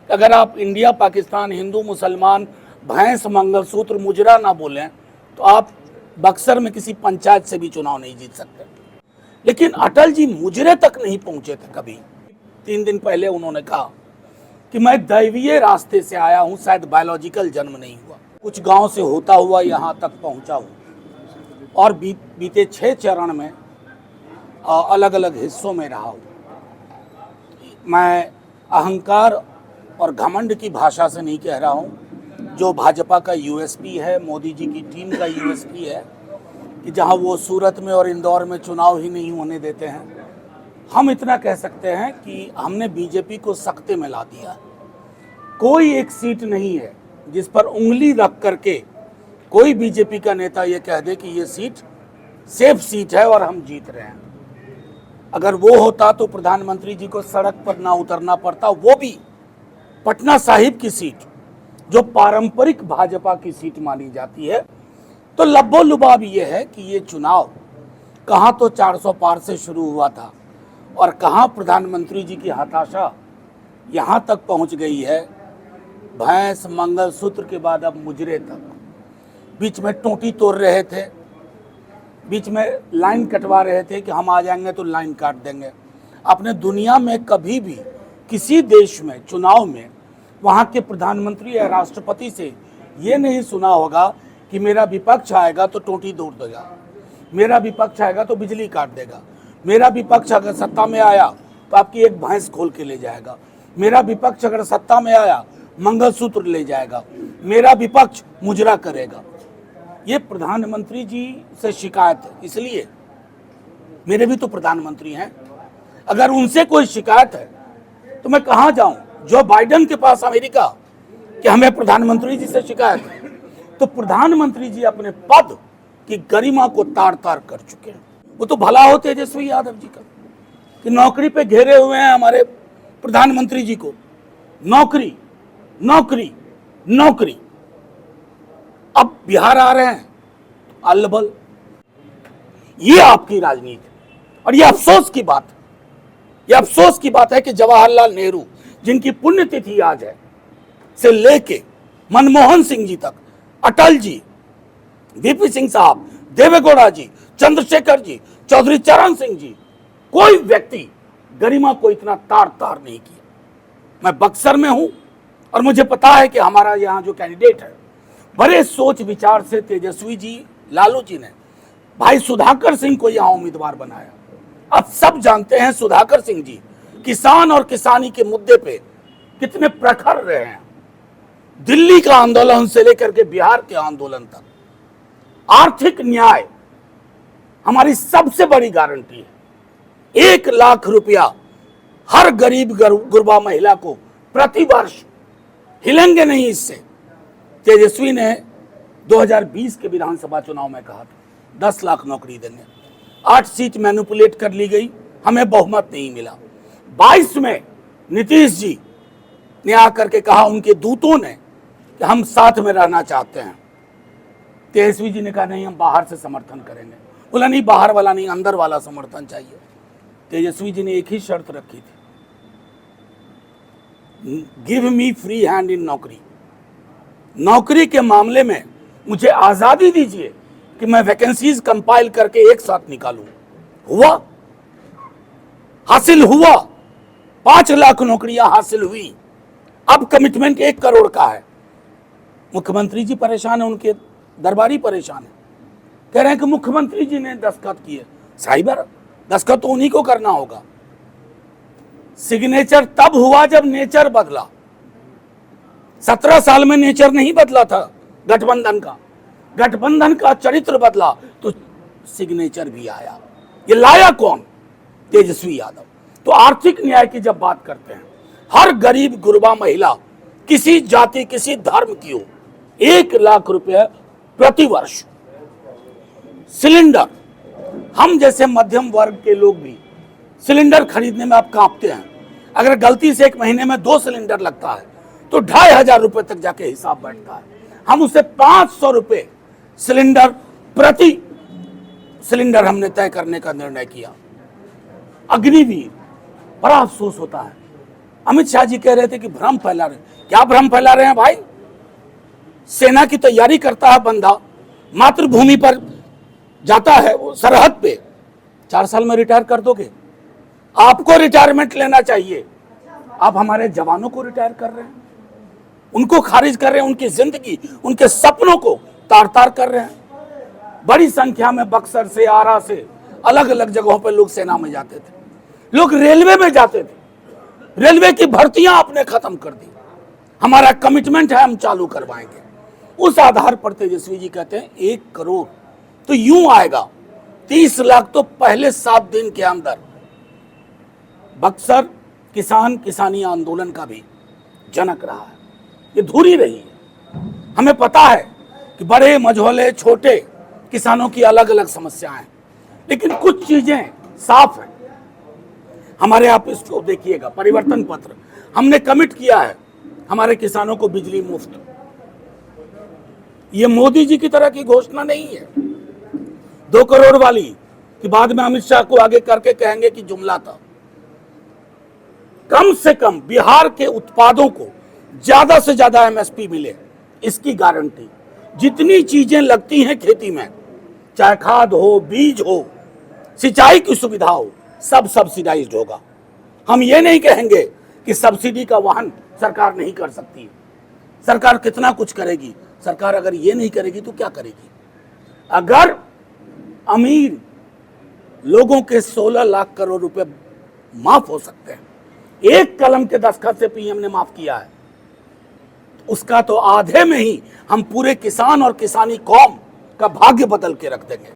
अगर आप इंडिया पाकिस्तान, हिंदू मुसलमान, भैंस मंगलसूत्र मुजरा ना बोलें तो आप बक्सर में किसी पंचायत से भी चुनाव नहीं जीत सकते। लेकिन अटल जी मुजरे तक नहीं पहुंचे थे कभी। 3 दिन पहले उन्होंने कहा कि मैं दैवीय रास्ते से आया हूं, शायद बायोलॉजिकल जन्म नहीं हुआ, कुछ गांव से होता हुआ यहां तक पहुंचा हूं और बीते 6 चरण में अलग अलग हिस्सों में रहा हूं। मैं अहंकार और घमंड की भाषा से नहीं कह रहा हूं। जो भाजपा का यूएसपी है, मोदी जी की टीम का यूएसपी है कि जहां वो सूरत में और इंदौर में चुनाव ही नहीं होने देते हैं। हम इतना कह सकते हैं कि हमने बीजेपी को सख्ते में ला दिया। कोई एक सीट नहीं है जिस पर उंगली रख करके कोई बीजेपी का नेता ये कह दे कि ये सीट सेफ सीट है और हम जीत रहे हैं। अगर वो होता तो प्रधानमंत्री जी को सड़क पर ना उतरना पड़ता, वो भी पटना साहिब की सीट जो पारंपरिक भाजपा की सीट मानी जाती है। तो लब्बो लुबाब ये है कि ये चुनाव कहां तो 400 पार से शुरू हुआ था और कहां प्रधानमंत्री जी की हताशा यहां तक पहुंच गई है, भैंस मंगलसूत्र के बाद अब मुजरे तक। बीच में टोटी तोड़ रहे थे, बीच में लाइन कटवा रहे थे कि हम आ जाएंगे तो लाइन काट देंगे। आपने दुनिया में कभी भी किसी देश में चुनाव में वहाँ के प्रधानमंत्री या राष्ट्रपति से ये नहीं सुना होगा कि मेरा विपक्ष आएगा तो टोटी तोड़ देगा, मेरा विपक्ष आएगा तो बिजली काट देगा, मेरा विपक्ष अगर सत्ता में आया तो आपकी एक भैंस खोल के ले जाएगा, मेरा विपक्ष अगर सत्ता में आया मंगलसूत्र ले जाएगा, मेरा विपक्ष मुजरा करेगा। ये प्रधानमंत्री जी से शिकायत है। इसलिए मेरे भी तो प्रधानमंत्री हैं, अगर उनसे कोई शिकायत है तो मैं कहाँ जाऊं? जो बाइडेन के पास अमेरिका कि हमें प्रधानमंत्री जी से शिकायत है। तो प्रधानमंत्री जी अपने पद की गरिमा को तार तार कर चुके हैं। वो तो भला हो तेजस्वी यादव जी का कि नौकरी पे घेरे हुए हैं हमारे प्रधानमंत्री जी को, नौकरी नौकरी नौकरी। अब बिहार आ रहे हैं अलबल। ये आपकी राजनीति और ये अफसोस की बात है। ये अफसोस की बात है कि जवाहरलाल नेहरू जिनकी पुण्यतिथि आज है से लेके मनमोहन सिंह जी तक, अटल जी, वीपी सिंह साहब, देवेगौड़ा जी, चंद्रशेखर जी, चौधरी चरण सिंह जी, कोई व्यक्ति गरिमा को इतना तार तार नहीं किया। मैं बक्सर में हूं और मुझे पता है कि हमारा यहाँ जो कैंडिडेट है बड़े सोच विचार से तेजस्वी जी, लालू जी ने भाई सुधाकर सिंह को यहाँ उम्मीदवार बनाया। अब सब जानते हैं सुधाकर सिंह जी किसान और किसानी के मुद्दे पे कितने प्रखर रहे हैं। दिल्ली का आंदोलन से लेकर के बिहार के आंदोलन तक आर्थिक न्याय हमारी सबसे बड़ी गारंटी है। 1 लाख रुपया हर गरीब गुरबा महिला को प्रति वर्ष, हिलेंगे नहीं इससे। तेजस्वी ने 2020 के विधानसभा चुनाव में कहा था 10 लाख नौकरी देंगे। 8 सीट मैनिपुलेट कर ली गई, हमें बहुमत नहीं मिला। 22 में नीतीश जी ने आकर के कहा, उनके दूतों ने, कि हम साथ में रहना चाहते हैं। तेजस्वी जी ने कहा नहीं, हम बाहर से समर्थन करेंगे। बोला नहीं, बाहर वाला नहीं, अंदर वाला समर्थन चाहिए। तेजस्वी जी ने एक ही शर्त रखी थी, give me free hand in नौकरी। नौकरी के मामले में मुझे आजादी दीजिए कि मैं वैकेंसीज कंपाइल करके एक साथ निकालूं। हुआ, हासिल हुआ। 5 लाख नौकरियां हासिल हुई। अब कमिटमेंट 1 करोड़ का है। मुख्यमंत्री जी परेशान है, उनके दरबारी परेशान है, कह रहे हैं कि मुख्यमंत्री जी ने दस्तखत किए। साहिबर, दस्तखत तो उन्हीं को करना होगा। सिग्नेचर तब हुआ जब नेचर बदला। 17 साल में नेचर नहीं बदला था गठबंधन का। गठबंधन का चरित्र बदला तो सिग्नेचर भी आया। ये लाया कौन? तेजस्वी यादव। तो आर्थिक न्याय की जब बात करते हैं, हर गरीब गुरबा महिला, किसी जाति किसी धर्म की हो, 1 लाख रुपए प्रति वर्ष। सिलेंडर, हम जैसे मध्यम वर्ग के लोग भी सिलेंडर खरीदने में आप कांपते हैं। अगर गलती से 1 महीने में 2 सिलेंडर लगता है तो 2500 रुपए तक जाके हिसाब बैठता है। हम उसे 500 रुपए सिलेंडर प्रति सिलेंडर हमने तय करने का निर्णय किया। अग्निवीर, बड़ा अफसोस होता है अमित शाह जी कह रहे थे कि भ्रम फैला रहे हैं। क्या भ्रम फैला रहे हैं भाई? सेना की तैयारी करता है बंदा, मातृभूमि पर जाता है, वो सरहद पे, 4 साल में रिटायर कर दोगे? आपको रिटायरमेंट लेना चाहिए। आप हमारे जवानों को रिटायर कर रहे हैं, उनको खारिज कर रहे हैं, उनकी जिंदगी, उनके सपनों को तार तार कर रहे हैं। बड़ी संख्या में बक्सर से, आरा से, अलग अलग जगहों पर लोग सेना में जाते थे, लोग रेलवे में जाते थे। रेलवे की भर्तियां आपने खत्म कर दी। हमारा कमिटमेंट है, हम चालू करवाएंगे। उस आधार पर तेजस्वी जी कहते हैं 1 करोड़ तो यूं आएगा, 30 लाख तो पहले 7 दिन के अंदर। बक्सर किसानी आंदोलन का भी जनक रहा है, ये धुरी रही है। हमें पता है कि बड़े मझोले छोटे किसानों की अलग अलग समस्याएं हैं, लेकिन कुछ चीजें साफ हैं। हमारे, आप इसको देखिएगा, परिवर्तन पत्र हमने कमिट किया है हमारे किसानों को बिजली मुफ्त। ये मोदी जी की तरह की घोषणा नहीं है 2 करोड़ वाली, कि बाद में अमित शाह को आगे करके कहेंगे कि जुमला था। कम से कम बिहार के उत्पादों को ज्यादा से ज्यादा एमएसपी मिले, इसकी गारंटी। जितनी चीजें लगती हैं खेती में, चाहे खाद हो, बीज हो, सिंचाई की सुविधा हो, सब सब्सिडाइज्ड होगा। हम ये नहीं कहेंगे कि सब्सिडी का वहन सरकार नहीं कर सकती। सरकार कितना कुछ करेगी। सरकार अगर ये नहीं करेगी तो क्या करेगी? अगर अमीर लोगों के 16 लाख करोड़ रुपए माफ हो सकते हैं, एक कलम के दस्तखत से पीएम ने माफ किया है, तो उसका तो आधे में ही हम पूरे किसान और किसानी कौम का भाग्य बदल के रख देंगे।